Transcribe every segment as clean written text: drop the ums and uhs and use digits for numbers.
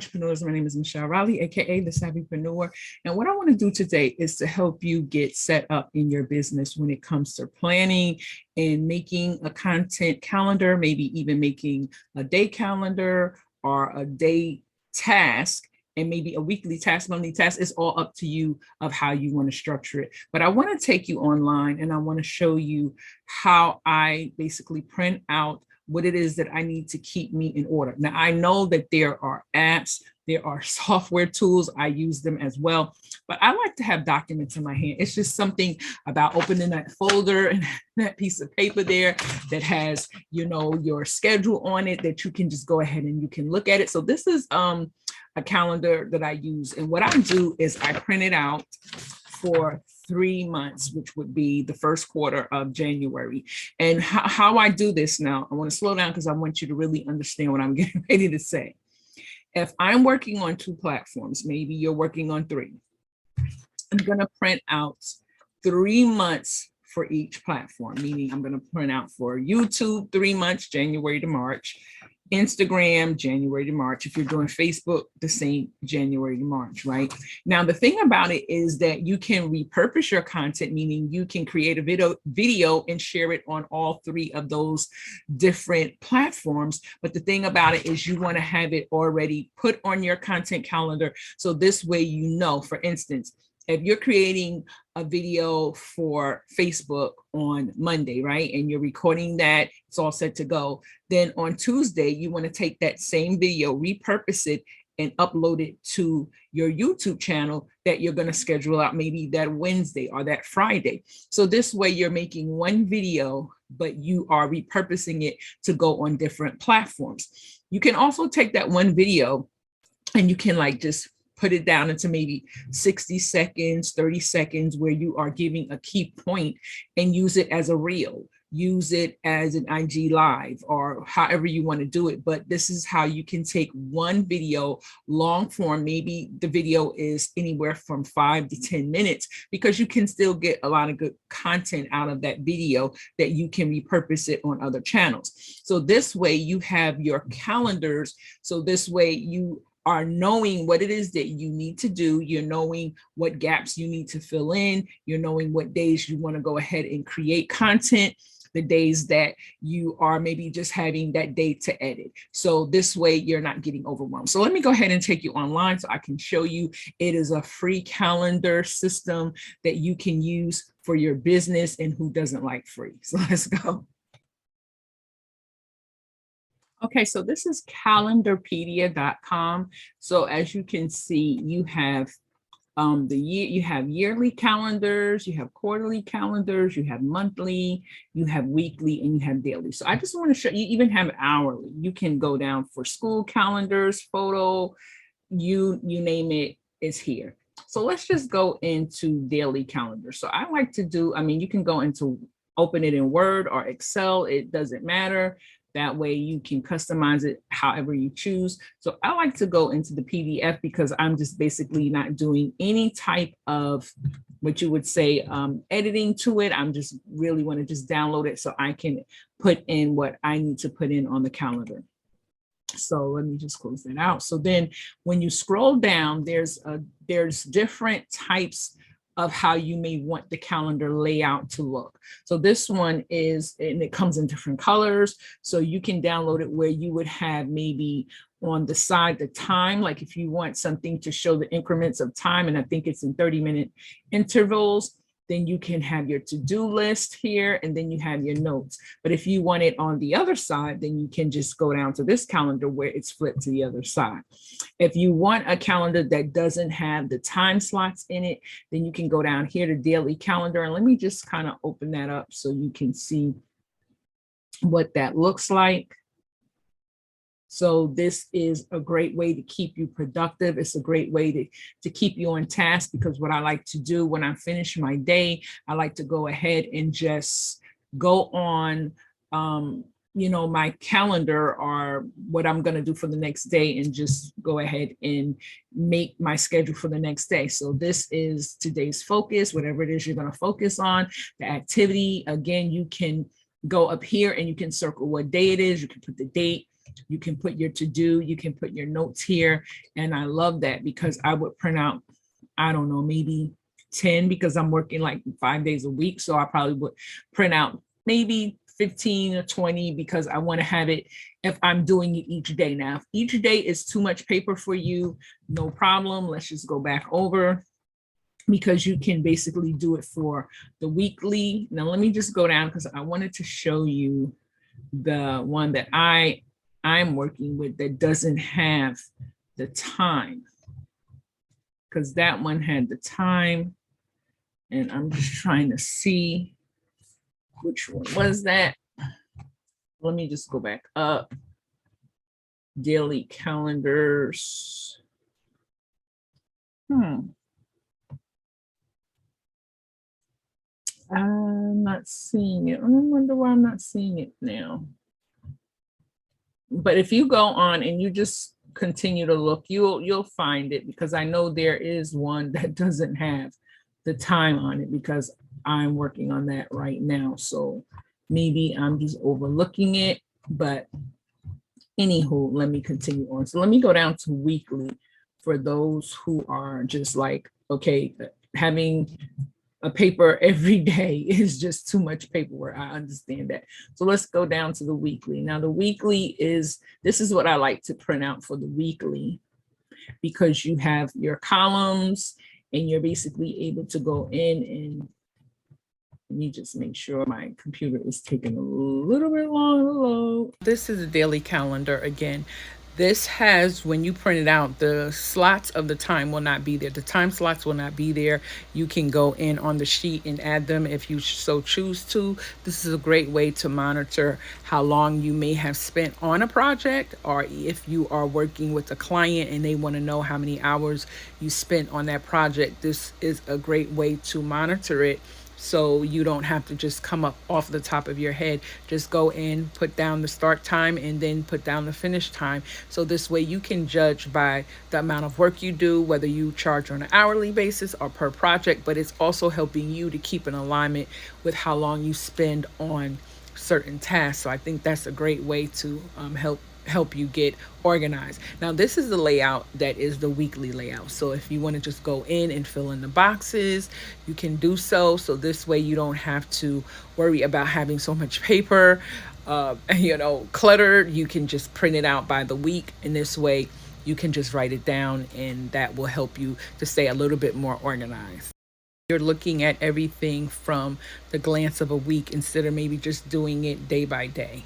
entrepreneurs. My name is Michelle Riley, aka the Savvypreneur. And what I want to do today is to help you get set up in your business when it comes to planning and making a content calendar, maybe even making a day calendar or a day task, and maybe a weekly task, monthly task. It's all up to you of how you want to structure it. But I want to take you online and I want to show you how I basically print out what it is that I need to keep me in order. Now, I know that there are apps, there are software tools, I use them as well, but I like to have documents in my hand. It's just something about opening that folder and that piece of paper there that has, you know, your schedule on it that you can just go ahead and you can look at it. So this is a calendar that I use. And what I do is I print it out for 3 months, which would be the first quarter of January. And how I do this now, I want to slow down because I want you to really understand what I'm getting ready to say. If I'm working on 2 platforms, maybe you're working on 3, I'm going to print out 3 months for each platform, meaning I'm going to print out for YouTube 3 months, January to March, Instagram, January to March. If you're doing Facebook, the same, January to March, right? Now, the thing about it is that you can repurpose your content, meaning you can create a video and share it on all 3 of those different platforms. But the thing about it is you want to have it already put on your content calendar. So this way, you know, for instance, if you're creating a video for Facebook on Monday, right, and you're recording that, it's all set to go, then on Tuesday, you want to take that same video, repurpose it, and upload it to your YouTube channel that you're going to schedule out maybe that Wednesday or that Friday. So this way you're making one video, but you are repurposing it to go on different platforms. You can also take that one video and you can like just put it down into maybe 60 seconds, 30 seconds, where you are giving a key point and use it as a reel, use it as an IG live, or however you want to do it. But this is how you can take one video, long form, maybe the video is anywhere from 5 to 10 minutes, because you can still get a lot of good content out of that video that you can repurpose it on other channels. So this way you have your calendars. So this way you are knowing what it is that you need to do. You're knowing what gaps you need to fill in. You're knowing what days you want to go ahead and create content, the days that you are maybe just having that day to edit. So this way you're not getting overwhelmed. So let me go ahead and take you online so I can show you. It is a free calendar system that you can use for your business, and who doesn't like free? So let's go. Okay, so this is calendarpedia.com. So as you can see, you have you have yearly calendars, you have quarterly calendars, you have monthly, you have weekly, and you have daily. So I just want to show you, even have hourly. You can go down for school calendars, photo, you name it, is here. So let's just go into daily calendar. So I like to do, I mean, you can go into, open it in Word or Excel, it doesn't matter. That way you can customize it however you choose. So I like to go into the PDF because I'm just basically not doing any type of what you would say editing to it. I'm just really want to just download it so I can put in what I need to put in on the calendar. So let me just close that out. So then when you scroll down, there's different types of how you may want the calendar layout to look. So this one is, and it comes in different colors. So you can download it where you would have maybe on the side, the time, like if you want something to show the increments of time, and I think it's in 30-minute intervals, then you can have your to-do list here, and then you have your notes. But if you want it on the other side, then you can just go down to this calendar where it's flipped to the other side. If you want a calendar that doesn't have the time slots in it, then you can go down here to daily calendar. And let me just kind of open that up so you can see what that looks like. So this is a great way to keep you productive. It's a great way to keep you on task, because what I like to do when I finish my day, I like to go ahead and just go on, you know, my calendar or what I'm going to do for the next day, and just go ahead and make my schedule for the next day. So this is today's focus, whatever it is you're going to focus on, the activity. Again, you can go up here and you can circle what day it is. You can put the date. You can put your to-do, you can put your notes here. And I love that because I would print out, I don't know, maybe 10 because I'm working like 5 days a week. So I probably would print out maybe 15 or 20 because I want to have it if I'm doing it each day. Now, if each day is too much paper for you, no problem. Let's just go back over because you can basically do it for the weekly. Now, let me just go down because I wanted to show you the one that I'm working with that doesn't have the time, because that one had the time, and I'm just trying to see which one was that. Let me just go back up. Daily calendars. I'm not seeing it. I wonder why I'm not seeing it now. But if you go on and you just continue to look, you'll find it, because I know there is one that doesn't have the time on it because I'm working on that right now. So maybe I'm just overlooking it, but anywho, let me continue on. So let me go down to weekly for those who are just like, okay, having a paper every day is just too much paperwork. I understand that. So let's go down to the weekly. Now the weekly this is what I like to print out for the weekly, because you have your columns and you're basically able to go in and let me just make sure my computer is taking a little bit long to load. This is a daily calendar again. This has, when you print it out, the slots of the time will not be there. The time slots will not be there. You can go in on the sheet and add them if you so choose to. This is a great way to monitor how long you may have spent on a project, or if you are working with a client and they want to know how many hours you spent on that project. This is a great way to monitor it, so you don't have to just come up off the top of your head. Just go in, put down the start time, and then put down the finish time. So this way you can judge by the amount of work you do, whether you charge on an hourly basis or per project, but it's also helping you to keep in alignment with how long you spend on certain tasks. So I think that's a great way to help you get organized. Now this is the layout that is the weekly layout. So if you want to just go in and fill in the boxes, you can do so. So this way you don't have to worry about having so much paper, cluttered. You can just print it out by the week, and this way you can just write it down, and that will help you to stay a little bit more organized. You're looking at everything from the glance of a week instead of maybe just doing it day by day.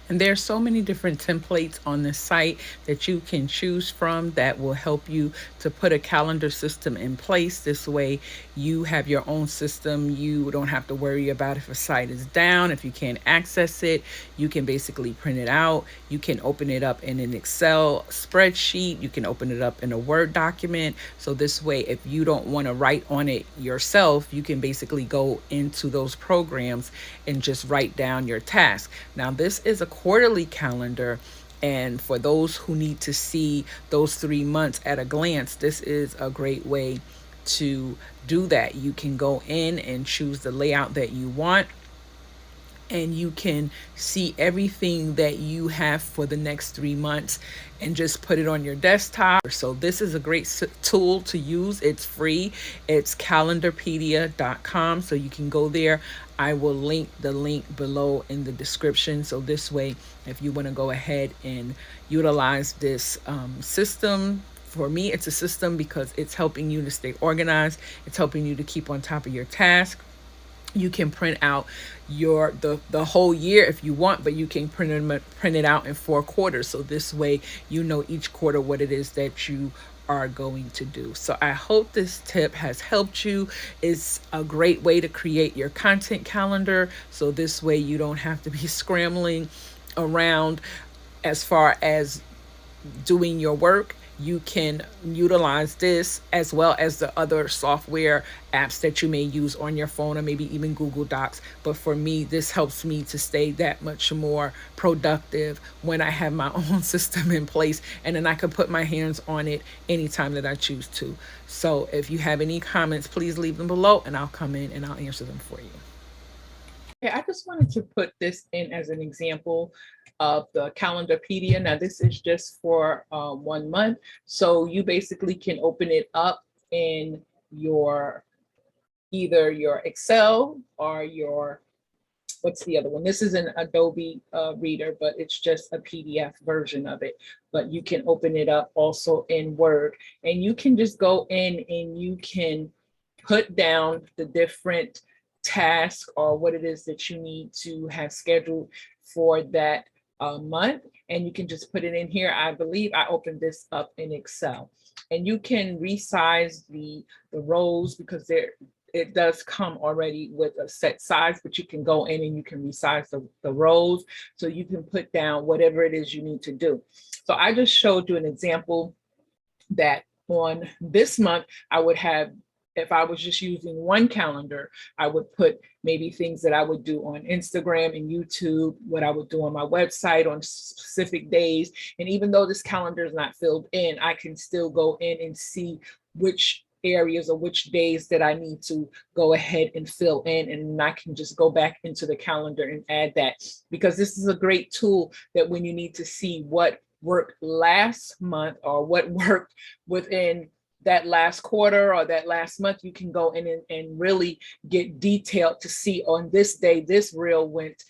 And there are so many different templates on the site that you can choose from that will help you to put a calendar system in place. This way you have your own system. You don't have to worry about if a site is down, if you can't access it. You can basically print it out. You can open it up in an Excel spreadsheet. You can open it up in a Word document. So this way, if you don't want to write on it yourself, you can basically go into those programs and just write down your task. Now, this is a quarterly calendar, and for those who need to see those 3 months at a glance, this is a great way to do that. You can go in and choose the layout that you want, and you can see everything that you have for the next 3 months and just put it on your desktop. So this is a great tool to use. It's free. It's calendarpedia.com. So you can go there. I will link the link below in the description. So this way, if you want to go ahead and utilize this system, for me, it's a system because it's helping you to stay organized. It's helping you to keep on top of your task. You can print out the whole year if you want, but you can print it out in 4 quarters. So this way, you know each quarter what it is that you are going to do. So I hope this tip has helped you. It's a great way to create your content calendar. So this way you don't have to be scrambling around as far as doing your work. You can utilize this as well as the other software apps that you may use on your phone, or maybe even Google Docs. But for me, this helps me to stay that much more productive when I have my own system in place, and then I can put my hands on it anytime that I choose to. So if you have any comments, please leave them below, and I'll come in and I'll answer them for you. Yeah, I just wanted to put this in as an example of the Calendarpedia. Now, this is just for 1 month. So you basically can open it up in your either your Excel or your, what's the other one? This is an Adobe Reader, but it's just a PDF version of it. But you can open it up also in Word, and you can just go in and you can put down the different tasks or what it is that you need to have scheduled for that month. And you can just put it in here. I believe I opened this up in Excel. And you can resize the rows because it does come already with a set size, but you can go in and you can resize the rows. So you can put down whatever it is you need to do. So I just showed you an example that on this month, I would have, if I was just using one calendar, I would put maybe things that I would do on Instagram and YouTube, what I would do on my website on specific days. And even though this calendar is not filled in, I can still go in and see which areas or which days that I need to go ahead and fill in, and I can just go back into the calendar and add that, because this is a great tool that when you need to see what worked last month or what worked within that last quarter or that last month, you can go in and really get detailed to see on this day, this reel went,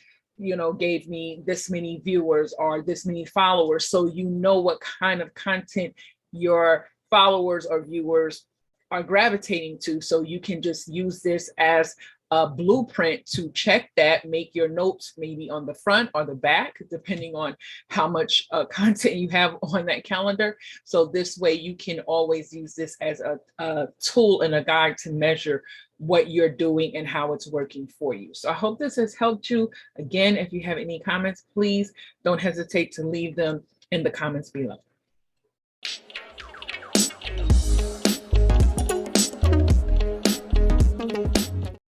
gave me this many viewers or this many followers. So you know what kind of content your followers or viewers are gravitating to. So you can just use this as a blueprint to check that, make your notes maybe on the front or the back, depending on how much content you have on that calendar. So this way you can always use this as a tool and a guide to measure what you're doing and how it's working for you. So I hope this has helped you. Again, if you have any comments, please don't hesitate to leave them in the comments below.